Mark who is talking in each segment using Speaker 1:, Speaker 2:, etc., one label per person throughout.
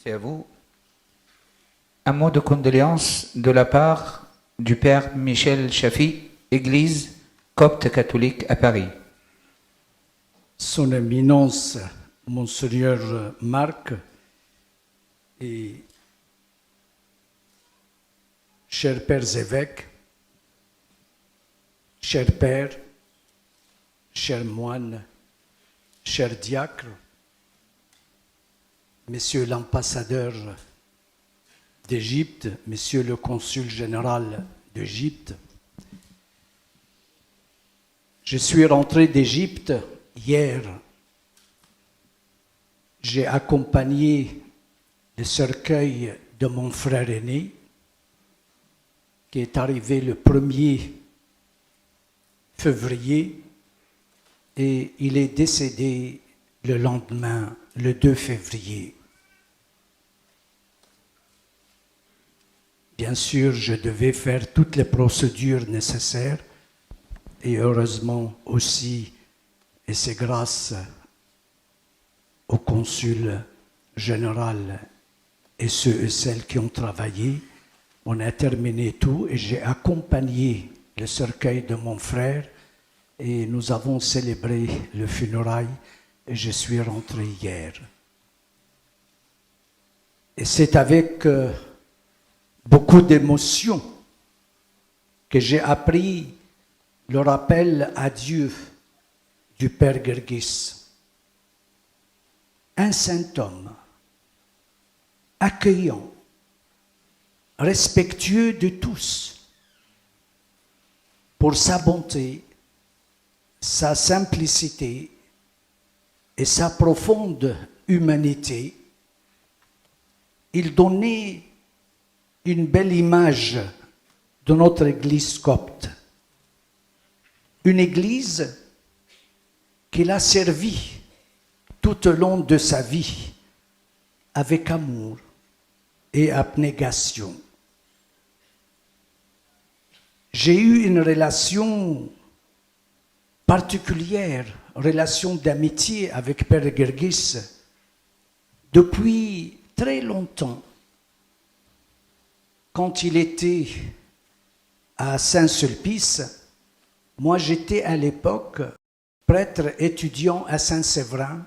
Speaker 1: C'est à vous. Un mot de condoléances de la part du Père Michel Chafi, Église copte catholique à Paris.
Speaker 2: Son Éminence, Monseigneur Marc, et chers pères évêques, chers pères, chers moines, chers diacres, Monsieur l'ambassadeur d'Égypte, Monsieur le consul général d'Égypte, je suis rentré d'Égypte hier. J'ai accompagné le cercueil de mon frère aîné, qui est arrivé le 1er février, et il est décédé le lendemain, le 2 février. Bien sûr, je devais faire toutes les procédures nécessaires, et heureusement aussi, et c'est grâce au consul général et ceux et celles qui ont travaillé, on a terminé tout et j'ai accompagné le cercueil de mon frère et nous avons célébré le funérail et je suis rentré hier. Et c'est avec beaucoup d'émotion que j'ai appris le rappel à Dieu du Père Gergis. Un saint homme, accueillant, respectueux de tous, pour sa bonté, sa simplicité et sa profonde humanité, il donnait une belle image de notre Église copte. Une Église qu'il a servie tout au long de sa vie avec amour et abnégation. J'ai eu une relation particulière, relation d'amitié avec Père Gergis depuis très longtemps. Quand il était à Saint-Sulpice, moi j'étais à l'époque prêtre étudiant à Saint-Séverin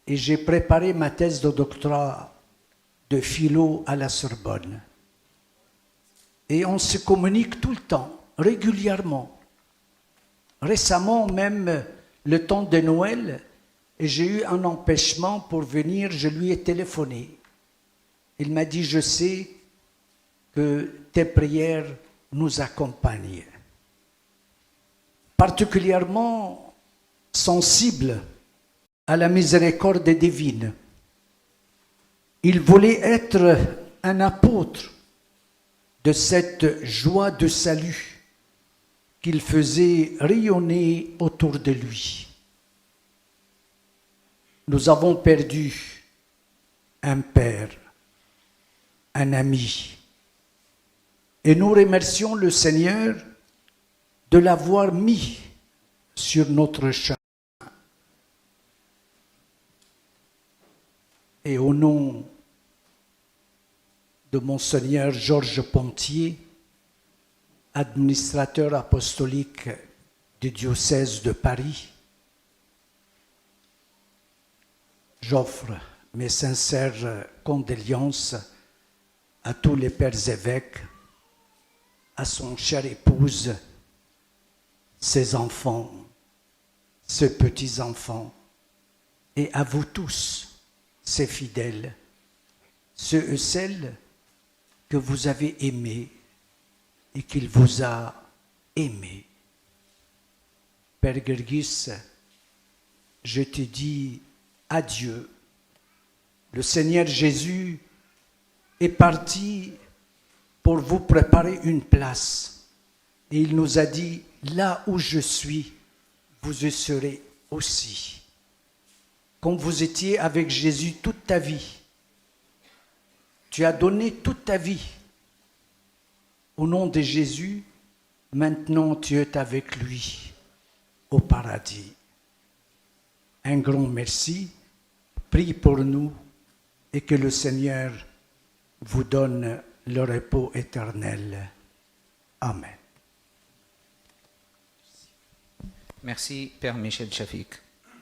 Speaker 2: et j'ai préparé ma thèse de doctorat de philo à la Sorbonne. Et on se communique tout le temps, régulièrement. Récemment, même le temps de Noël, et j'ai eu un empêchement pour venir, je lui ai téléphoné. Il m'a dit, je sais que tes prières nous accompagnent. Particulièrement sensible à la miséricorde divine. Il voulait être un apôtre de cette joie de salut qu'il faisait rayonner autour de lui. Nous avons perdu un père, un ami, et nous remercions le Seigneur de l'avoir mis sur notre chemin. Et au nom de Monseigneur Georges Pontier, administrateur apostolique du diocèse de Paris, j'offre mes sincères condoléances à tous les pères évêques, à son chère épouse, ses enfants, ses petits-enfants, et à vous tous, ses fidèles, ceux et celles que vous avez aimés et qu'il vous a aimés. Père Gergis, je te dis adieu. Le Seigneur Jésus est parti pour vous préparer une place. Et il nous a dit, là où je suis, vous y serez aussi. Comme vous étiez avec Jésus toute ta vie, tu as donné toute ta vie. Au nom de Jésus, maintenant tu es avec lui au paradis. Un grand merci. Prie pour nous et que le Seigneur vous donne le repos éternel. Amen.
Speaker 1: Merci, Père Michel Chafik.